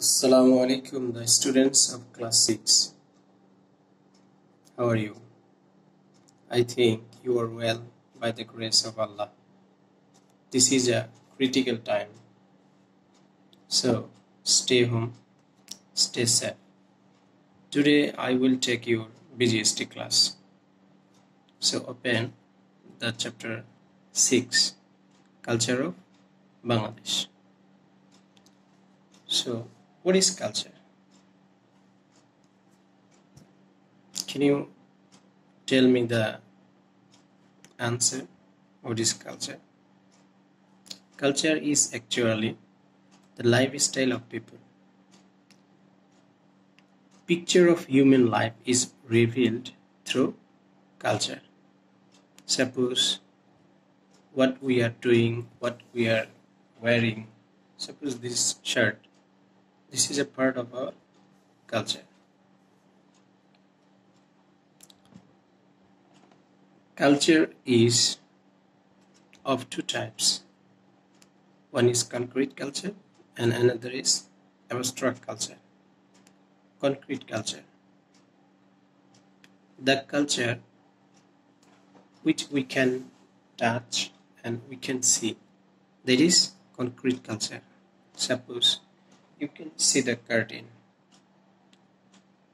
Assalamu alaikum, the students of class 6. How are you? I think you are well by the grace of Allah. This is a critical time. So stay home, stay safe. Today I will take your BGST class. So open the chapter 6, Culture of Bangladesh. So what is culture? Can you tell me the answer? What is culture? Culture is actually the lifestyle of people. Picture of human life is revealed through culture. Suppose what we are doing, what we are wearing. Suppose this shirt. This is a part of our culture. Culture is of two types. One is concrete culture and another is abstract culture. Concrete culture. The culture which we can touch and we can see. That is concrete culture. Suppose you can see the curtain.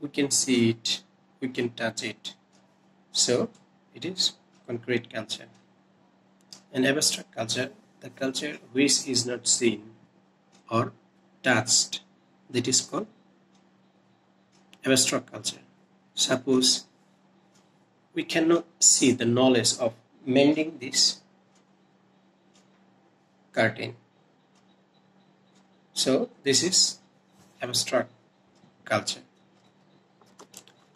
We can see it, we can touch it. So it is concrete culture. And abstract culture, the culture which is not seen or touched, that is called abstract culture. Suppose we cannot see the knowledge of mending this curtain. So this is abstract culture.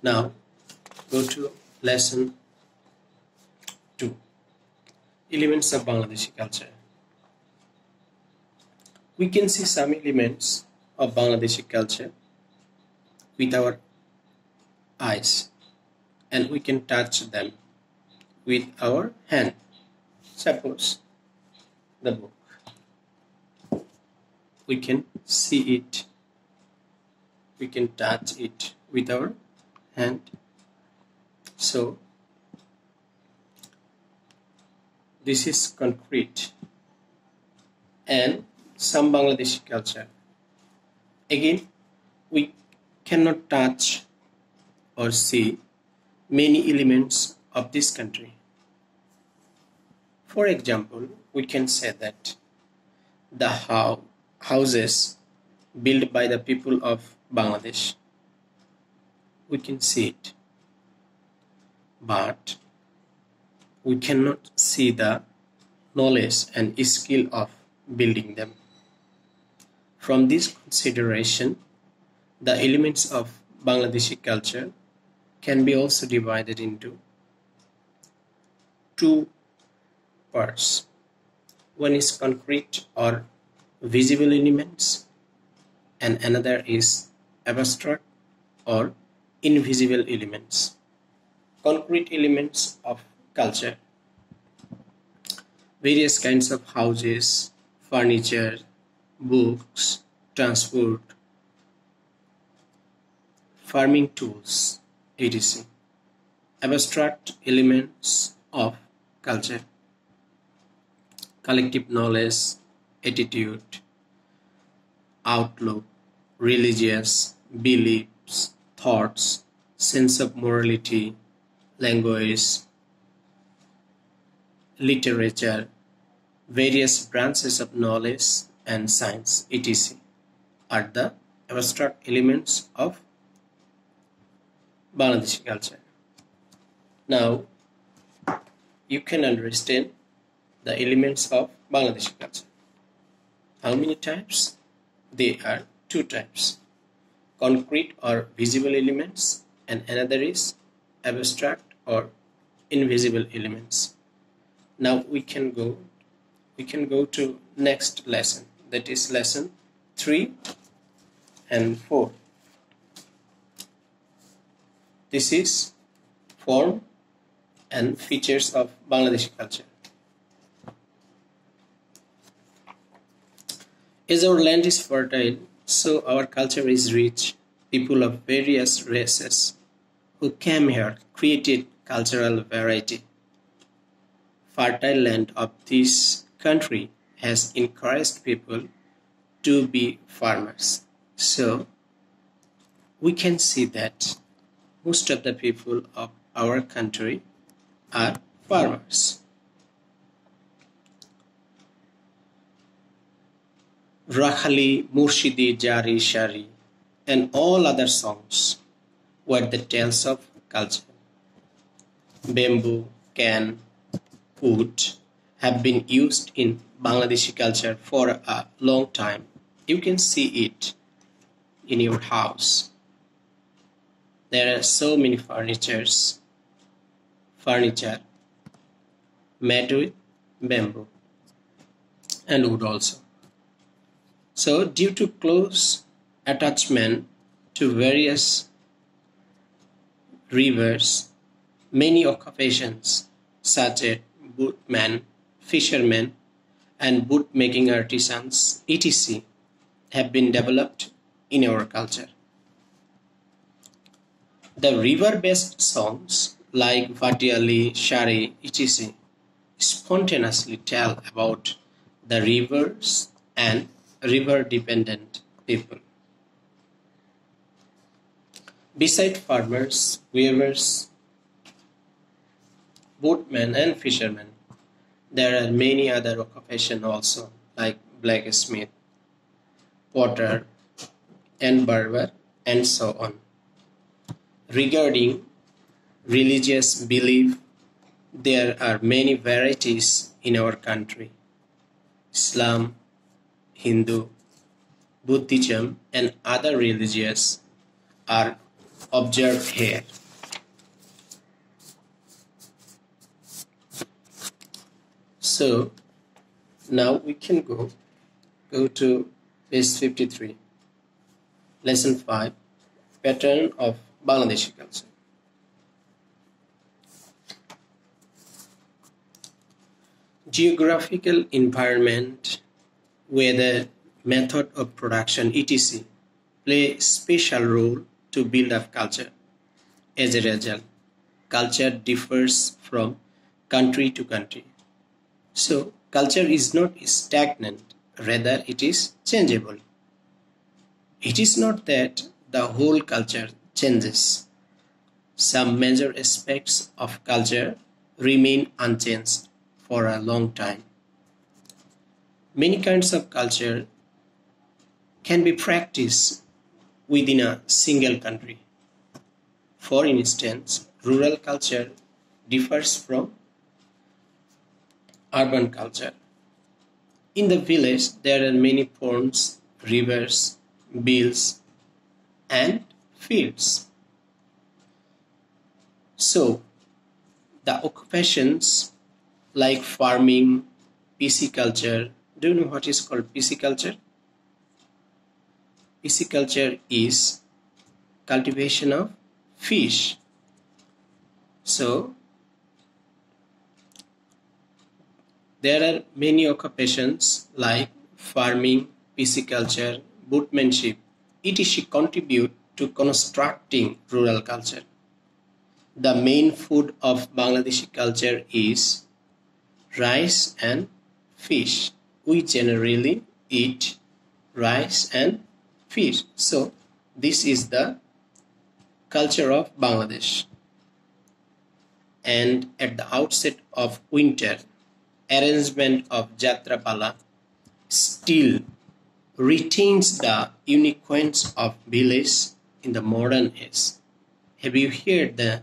Now go to lesson 2, Elements of Bangladeshi Culture. We can see some elements of Bangladeshi culture with our eyes and we can touch them with our hand. Suppose the book. We can see it, we can touch it with our hand. So this is concrete and some Bangladeshi culture. Again, we cannot touch or see many elements of this country. For example, we can say that the houses built by the people of Bangladesh, we can see it, but we cannot see the knowledge and skill of building them. From this consideration, the elements of Bangladeshi culture can be also divided into two parts. One is concrete or visible elements and another is abstract or invisible elements. Concrete elements of culture. Various kinds of houses, furniture, books, transport, farming tools, etc. Abstract elements of culture. Collective knowledge, attitude, outlook, religious beliefs, thoughts, sense of morality, language, literature, various branches of knowledge and science, etc. are the abstract elements of Bangladeshi culture. Now you can understand the elements of Bangladeshi culture. How many types? They are two types. Concrete or visible elements and another is abstract or invisible elements. Now we can go to next lesson, that is lesson 3 and 4. This is form and features of Bangladeshi culture. As our land is fertile So our culture is rich. People of various races who came here created cultural variety. Fertile land of this country has encouraged people to be farmers. So we can see that most of the people of our country are farmers. Rakhali, Murshidi, Jari, Shari, and all other songs were the tales of culture. Bamboo, can, wood have been used in Bangladeshi culture for a long time. You can see it in your house. There are so many furniture made with bamboo and wood also. So due to close attachment to various rivers, many occupations such as boatmen, fishermen, and boot-making artisans, etc., have been developed in our culture. The river-based songs like Vatiali, Shari, etc. spontaneously tell about the rivers and river-dependent people. Beside farmers, weavers, boatmen and fishermen, there are many other occupations also like blacksmith, potter and barber and so on. Regarding religious belief, there are many varieties in our country. Islam, Hindu, Buddhism and other religions are observed here. So now we can go to page 53, lesson 5, pattern of Bangladeshi culture. Geographical environment, weather, method of production, etc. play special role to build up culture. As a result, culture differs from country to country. So, culture is not stagnant, rather it is changeable. It is not that the whole culture changes. Some major aspects of culture remain unchanged for a long time. Many kinds of culture can be practiced within a single country. For instance, rural culture differs from urban culture. In the village, there are many ponds, rivers, bills, and fields. So, the occupations like farming, pisciculture. Do you know what is called pisciculture? Pisciculture is cultivation of fish. So, there are many occupations like farming, pisciculture, boatmanship, etc. contribute to constructing rural culture. The main food of Bangladeshi culture is rice and fish. We generally eat rice and fish. So, this is the culture of Bangladesh. And at the outset of winter, arrangement of Jatrapala still retains the uniqueness of village in the modern age. Have you heard the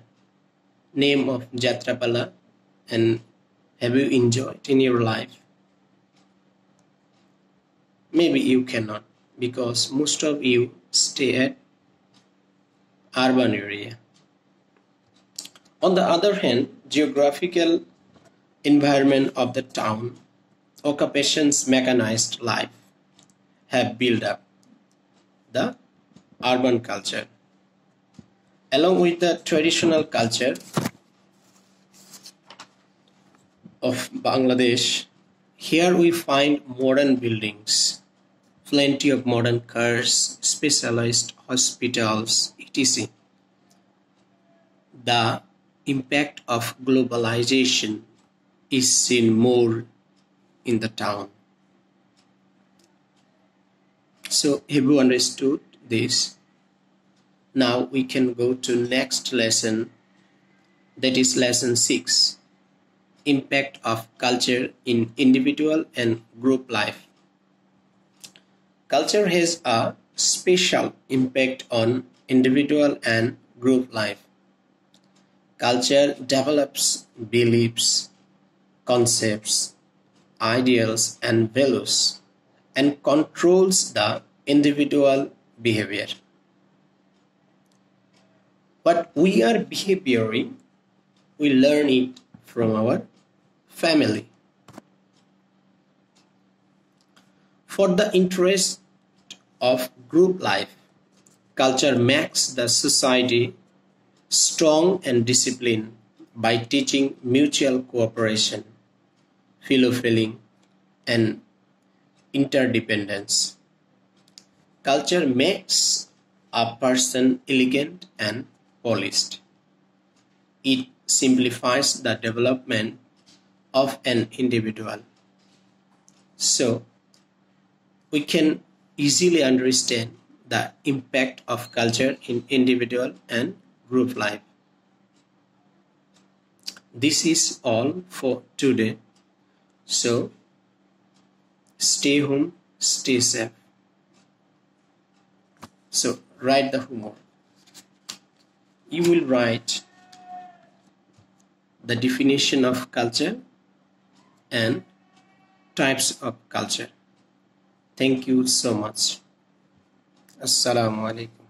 name of Jatrapala and have you enjoyed in your life? Maybe you cannot because most of you stay at urban area. On the other hand, geographical environment of the town, occupations, mechanized life have built up the urban culture. Along with the traditional culture of Bangladesh, here we find modern buildings plenty of modern cars, specialized hospitals, etc. The impact of globalization is seen more in the town. So have you understood this? Now we can go to next lesson, that is lesson 6, impact of culture in individual and group life. Culture has a special impact on individual and group life. Culture develops beliefs, concepts, ideals, and values, and controls the individual behavior. What we are behavioring, we learn it from our family. For the interest of group life, culture makes the society strong and disciplined by teaching mutual cooperation, fellow feeling, and interdependence. Culture makes a person elegant and polished. It simplifies the development of an individual. So, we can easily understand the impact of culture in individual and group life. This is all for today. So, stay home, stay safe. So, write the homework. You will write the definition of culture and types of culture. Thank you so much. Assalamu alaikum.